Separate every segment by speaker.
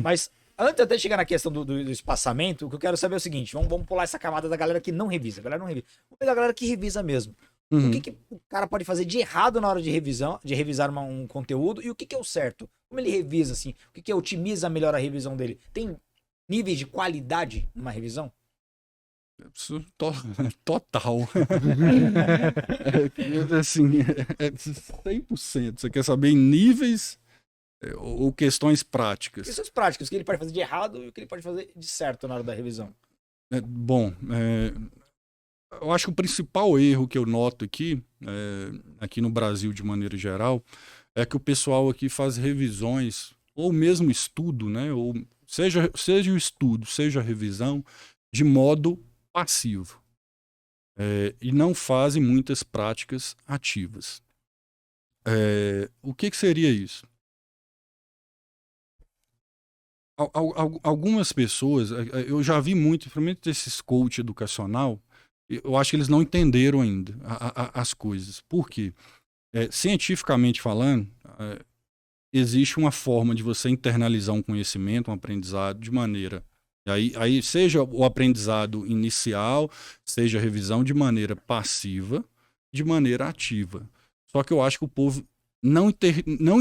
Speaker 1: Mas antes até de chegar na questão do espaçamento, o que eu quero saber é o seguinte: vamos pular essa camada da galera que não revisa. A galera não revisa. Vamos pegar a galera que revisa mesmo. O que o cara pode fazer de errado na hora de revisão, de revisar um conteúdo e o que é o certo? Como ele revisa, assim? O que otimiza melhor a revisão dele? Tem níveis de qualidade numa revisão?
Speaker 2: Total. Assim, 100%. Você quer saber em níveis ou questões práticas?
Speaker 1: Questões práticas, o que ele pode fazer de errado e o que ele pode fazer de certo na hora da revisão.
Speaker 2: Bom, eu acho que o principal erro que eu noto aqui, aqui no Brasil de maneira geral, é que o pessoal aqui faz revisões, ou mesmo estudo, né? Ou seja o estudo, seja a revisão, de modo passivo. E não fazem muitas práticas ativas. O que seria isso? Algumas pessoas, eu já vi muito, principalmente desses coach educacional, eu acho que eles não entenderam ainda as coisas. Por quê? Cientificamente falando, existe uma forma de você internalizar um conhecimento, um aprendizado de maneira... Aí seja o aprendizado inicial, seja a revisão de maneira passiva, de maneira ativa. Só que eu acho que o povo não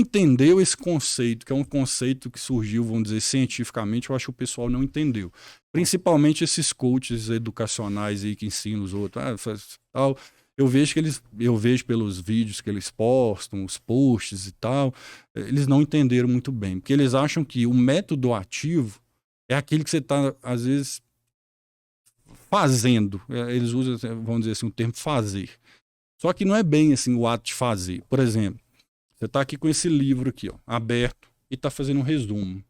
Speaker 2: entendeu esse conceito, que é um conceito que surgiu, vamos dizer, cientificamente, eu acho que o pessoal não entendeu. Principalmente esses coaches educacionais aí que ensinam os outros, tal. Eu vejo pelos vídeos que eles postam, os posts e tal, eles não entenderam muito bem, porque eles acham que o método ativo é aquele que você está, às vezes, fazendo. Eles usam, vamos dizer assim, o termo fazer. Só que não é bem assim o ato de fazer. Por exemplo, você está aqui com esse livro aqui, ó, aberto, e está fazendo um resumo.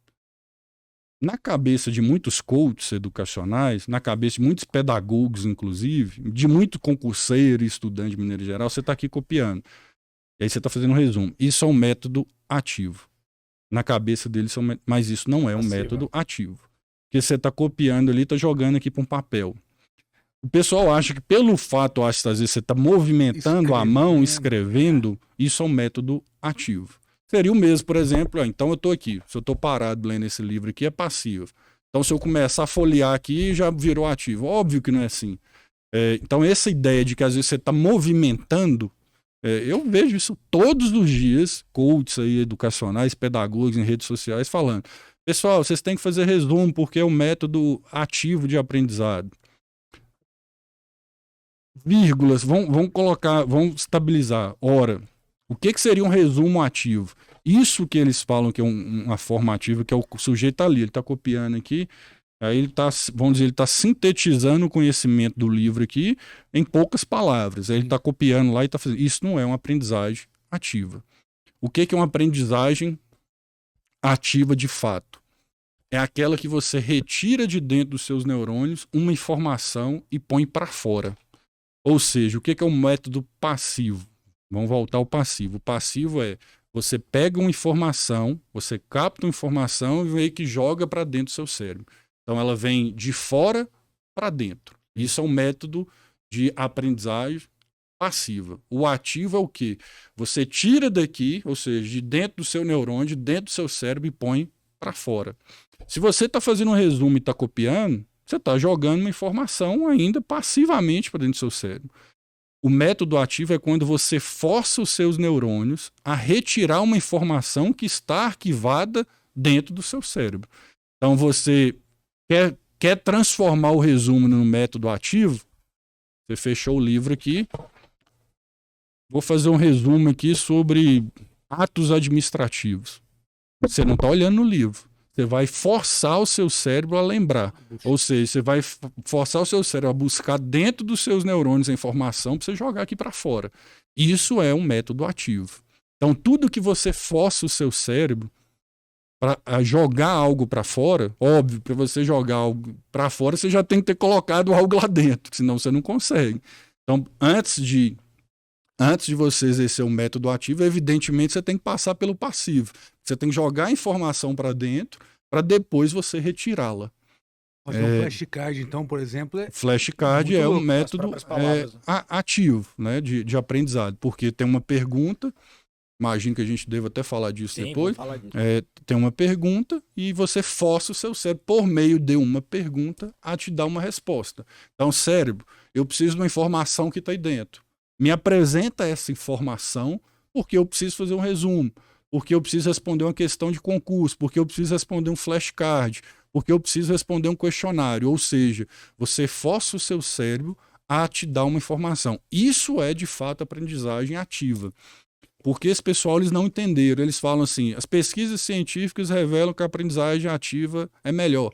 Speaker 2: Na cabeça de muitos coaches educacionais, na cabeça de muitos pedagogos, inclusive, de muito concurseiro e estudante de maneira geral, você está aqui copiando. E aí você está fazendo um resumo. Isso é um método ativo. Na cabeça deles, mas isso não é um método ativo. Porque você está copiando ali, está jogando aqui para um papel. O pessoal acha que pelo fato, às vezes, você está movimentando a mão, escrevendo, isso é um método ativo. Seria o mesmo, por exemplo, então eu estou aqui, se eu estou parado lendo esse livro aqui, é passivo. Então se eu começar a folhear aqui, já virou ativo. Óbvio que não é assim. Então essa ideia de que às vezes você está movimentando, eu vejo isso todos os dias, coaches aí, educacionais, pedagogos em redes sociais falando, pessoal, vocês têm que fazer resumo porque é um método ativo de aprendizado. Vírgulas, vão estabilizar. Ora, o que seria um resumo ativo? Isso que eles falam que é uma forma ativa, que é o sujeito ali, ele está copiando aqui, aí ele está, vamos dizer, ele está sintetizando o conhecimento do livro aqui em poucas palavras. Aí ele está copiando lá e está fazendo. Isso não é uma aprendizagem ativa. O que é uma aprendizagem ativa de fato? É aquela que você retira de dentro dos seus neurônios uma informação e põe para fora. Ou seja, o que é um método passivo? Vamos voltar ao passivo. O passivo é você pega uma informação, você capta uma informação e meio que joga para dentro do seu cérebro. Então ela vem de fora para dentro. Isso é um método de aprendizagem passiva. O ativo é o quê? Você tira daqui, ou seja, de dentro do seu neurônio, de dentro do seu cérebro e põe para fora. Se você está fazendo um resumo e está copiando, você está jogando uma informação ainda passivamente para dentro do seu cérebro. O método ativo é quando você força os seus neurônios a retirar uma informação que está arquivada dentro do seu cérebro. Então você quer transformar o resumo no método ativo, você fechou o livro aqui. Vou fazer um resumo aqui sobre atos administrativos. Você não está olhando no livro. Você vai forçar o seu cérebro a lembrar. Ou seja, você vai forçar o seu cérebro a buscar dentro dos seus neurônios a informação para você jogar aqui para fora. Isso é um método ativo. Então, tudo que você força o seu cérebro para jogar algo para fora, óbvio, para você jogar algo para fora, você já tem que ter colocado algo lá dentro, senão você não consegue. Então, antes de você exercer um método ativo, evidentemente você tem que passar pelo passivo. Você tem que jogar a informação para dentro para depois você retirá-la.
Speaker 3: Mas um flashcard, então, por exemplo...
Speaker 2: Flashcard é um método ativo, né, de aprendizado, porque tem uma pergunta imagino que a gente deva até falar disso
Speaker 1: Sim,
Speaker 2: depois,
Speaker 1: vamos falar disso.
Speaker 2: tem uma pergunta e você força o seu cérebro, por meio de uma pergunta, a te dar uma resposta. Então, cérebro, eu preciso de uma informação que está aí dentro. Me apresenta essa informação porque eu preciso fazer um resumo, porque eu preciso responder uma questão de concurso, porque eu preciso responder um flashcard, porque eu preciso responder um questionário. Ou seja, você força o seu cérebro a te dar uma informação. Isso é, de fato, aprendizagem ativa. Porque esse pessoal, eles não entenderam. Eles falam assim, as pesquisas científicas revelam que a aprendizagem ativa é melhor.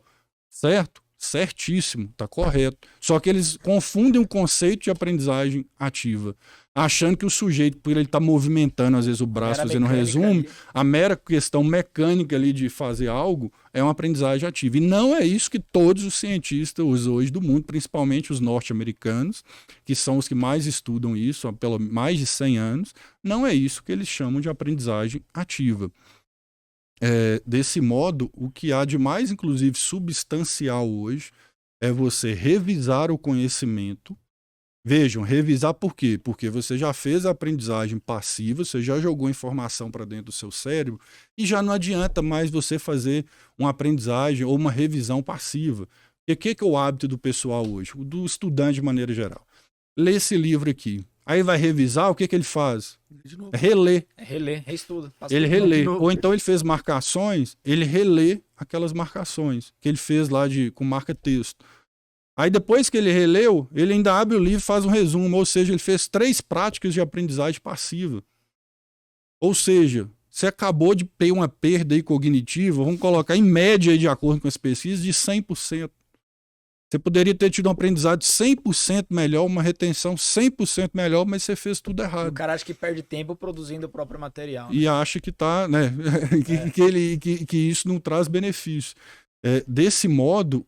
Speaker 2: Certo? Certíssimo, está correto. Só que eles confundem o conceito de aprendizagem ativa, achando que o sujeito, por ele estar movimentando, às vezes, o braço, fazendo um resumo, a mera questão mecânica ali de fazer algo é uma aprendizagem ativa. E não é isso que todos os cientistas hoje do mundo, principalmente os norte-americanos, que são os que mais estudam isso há pelo mais de 100 anos, não é isso que eles chamam de aprendizagem ativa. Desse modo, o que há de mais, inclusive, substancial hoje é você revisar o conhecimento. Vejam, revisar por quê? Porque você já fez a aprendizagem passiva, você já jogou informação para dentro do seu cérebro e já não adianta mais você fazer uma aprendizagem ou uma revisão passiva. E o que é o hábito do pessoal hoje? Do estudante de maneira geral. Lê esse livro aqui. Aí vai revisar, o que ele faz? Relê.
Speaker 1: Relê, reestuda.
Speaker 2: Ele relê. Ou então ele fez marcações, ele relê aquelas marcações que ele fez lá com marca-texto. Aí depois que ele releu, ele ainda abre o livro e faz um resumo. Ou seja, ele fez 3 práticas de aprendizagem passiva. Ou seja, você acabou de ter uma perda aí cognitiva, vamos colocar em média, aí, de acordo com as pesquisas, de 100%. Você poderia ter tido um aprendizado 100% melhor, uma retenção 100% melhor, mas você fez tudo errado.
Speaker 1: O cara acha que perde tempo produzindo o próprio material.
Speaker 2: E acha que tá, né? que isso não traz benefício. Desse modo,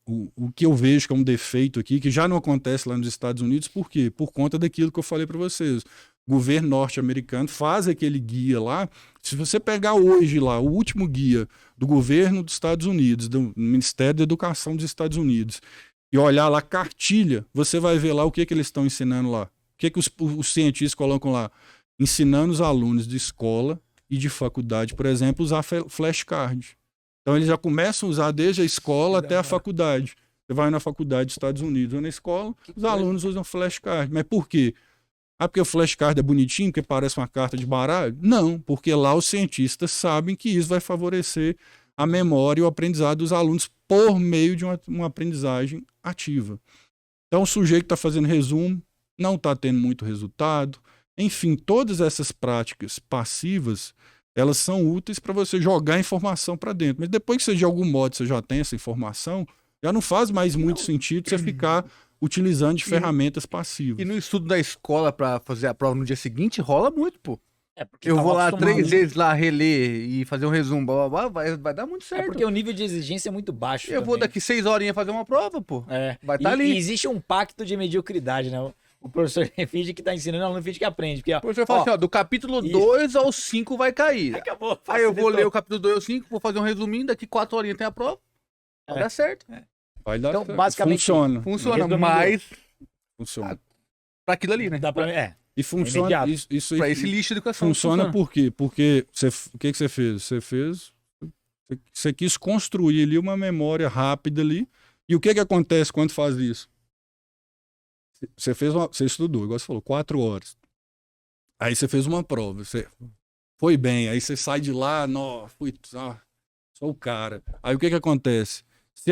Speaker 2: o que eu vejo que é um defeito aqui, que já não acontece lá nos Estados Unidos, por quê? Por conta daquilo que eu falei para vocês. O governo norte-americano faz aquele guia lá. Se você pegar hoje lá, o último guia do governo dos Estados Unidos, do Ministério da Educação dos Estados Unidos, e olhar lá cartilha, você vai ver lá o que eles estão ensinando lá. O que os cientistas colocam lá? Ensinando os alunos de escola e de faculdade, por exemplo, usar flashcard. Então eles já começam a usar desde a escola até a faculdade. Você vai na faculdade dos Estados Unidos ou na escola, os alunos usam flashcard. Mas por quê? Porque o flashcard é bonitinho, porque parece uma carta de baralho? Não, porque lá os cientistas sabem que isso vai favorecer a memória e o aprendizado dos alunos por meio de uma aprendizagem ativa. Então o sujeito está fazendo resumo, não está tendo muito resultado. Enfim, todas essas práticas passivas, elas são úteis para você jogar informação para dentro. Mas depois que você, de algum modo, você já tem essa informação, já não faz mais muito sentido você ficar utilizando de ferramentas passivas.
Speaker 3: E no estudo da escola para fazer a prova no dia seguinte, rola muito, pô.
Speaker 1: Eu
Speaker 3: vou lá 3 vezes lá reler e fazer um resumo, blá, blá, blá, vai dar muito certo.
Speaker 1: Porque o nível de exigência é muito baixo.
Speaker 3: Eu vou daqui 6 horinhas fazer uma prova, pô. Vai estar ali.
Speaker 1: E existe um pacto de mediocridade, né? O professor finge que tá ensinando, o aluno finge que aprende. Porque,
Speaker 3: o professor fala assim, do capítulo 2 ao 5 vai cair.
Speaker 1: Acabou.
Speaker 3: Aí eu vou ler o capítulo 2 ao 5, vou fazer um resuminho, daqui 4 horinhas tem a prova. Vai dar certo.
Speaker 2: Vai dar
Speaker 1: então,
Speaker 2: certo.
Speaker 1: basicamente,
Speaker 3: funciona, mas...
Speaker 2: Funciona.
Speaker 3: Pra aquilo ali, né?
Speaker 1: Dá pra...
Speaker 2: E funciona. Isso
Speaker 3: pra esse lixo de educação.
Speaker 2: Funciona por quê? Porque o que você fez? Você quis construir ali uma memória rápida ali. E o que acontece quando faz isso? Você estudou, igual você falou, 4 horas. Aí você fez uma prova, você foi bem, aí você sai de lá, sou o cara. Aí o que acontece? Se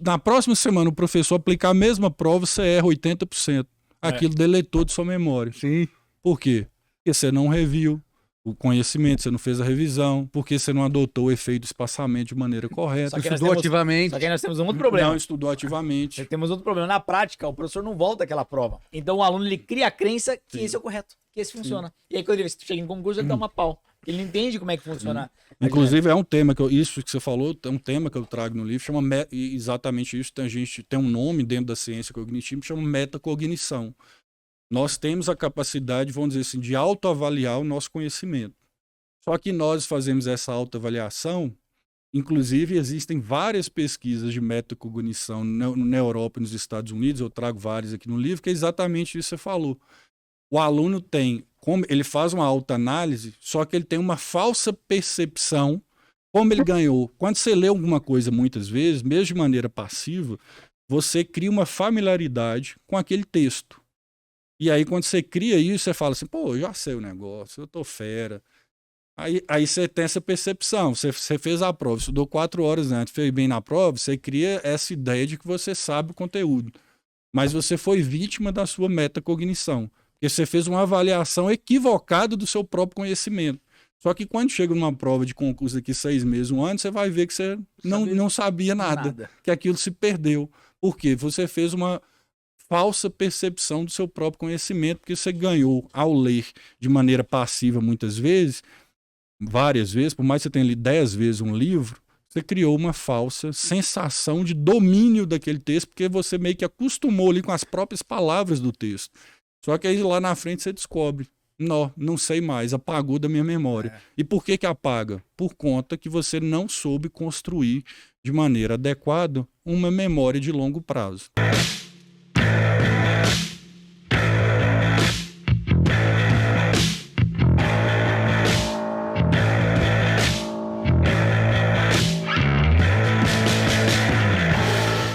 Speaker 2: na próxima semana o professor aplicar a mesma prova, você erra 80%. Aquilo deletou de sua memória.
Speaker 3: Sim.
Speaker 2: Por quê? Porque você não reviu o conhecimento, você não fez a revisão, porque você não adotou o efeito do espaçamento de maneira correta.
Speaker 3: Estudou ativamente.
Speaker 1: Só que aí nós temos um outro problema.
Speaker 2: Não estudou ativamente.
Speaker 1: Temos outro problema. Na prática, o professor não volta àquela prova. Então o aluno ele cria a crença que esse é o correto, que esse funciona. E aí quando ele chega em concurso, ele dá uma pau. Ele não entende como é que funciona.
Speaker 2: Inclusive, é um tema isso que você falou, é um tema que eu trago no livro, chama exatamente isso. A gente tem um nome dentro da ciência cognitiva que chama metacognição. Nós temos a capacidade, vamos dizer assim, de autoavaliar o nosso conhecimento. Só que nós fazemos essa autoavaliação, inclusive existem várias pesquisas de metacognição na Europa e nos Estados Unidos, eu trago várias aqui no livro, que é exatamente isso que você falou. O aluno tem como ele faz uma autoanálise, só que ele tem uma falsa percepção como ele ganhou. Quando você lê alguma coisa muitas vezes, mesmo de maneira passiva, você cria uma familiaridade com aquele texto. E aí, quando você cria isso, você fala assim, pô, eu já sei o negócio, eu tô fera. Aí você tem essa percepção, você fez a prova, estudou 4 horas antes, fez bem na prova, você cria essa ideia de que você sabe o conteúdo. Mas você foi vítima da sua metacognição, porque você fez uma avaliação equivocada do seu próprio conhecimento. Só que quando chega numa prova de concurso daqui 6 meses, 1 ano, você vai ver que você não sabia nada, que aquilo se perdeu. Por quê? Você fez uma falsa percepção do seu próprio conhecimento, porque você ganhou ao ler de maneira passiva muitas vezes, várias vezes, por mais que você tenha lido 10 vezes um livro, você criou uma falsa sensação de domínio daquele texto, porque você meio que acostumou ali com as próprias palavras do texto. Só que aí lá na frente você descobre, não sei mais, apagou da minha memória. E por que apaga? Por conta que você não soube construir de maneira adequada uma memória de longo prazo.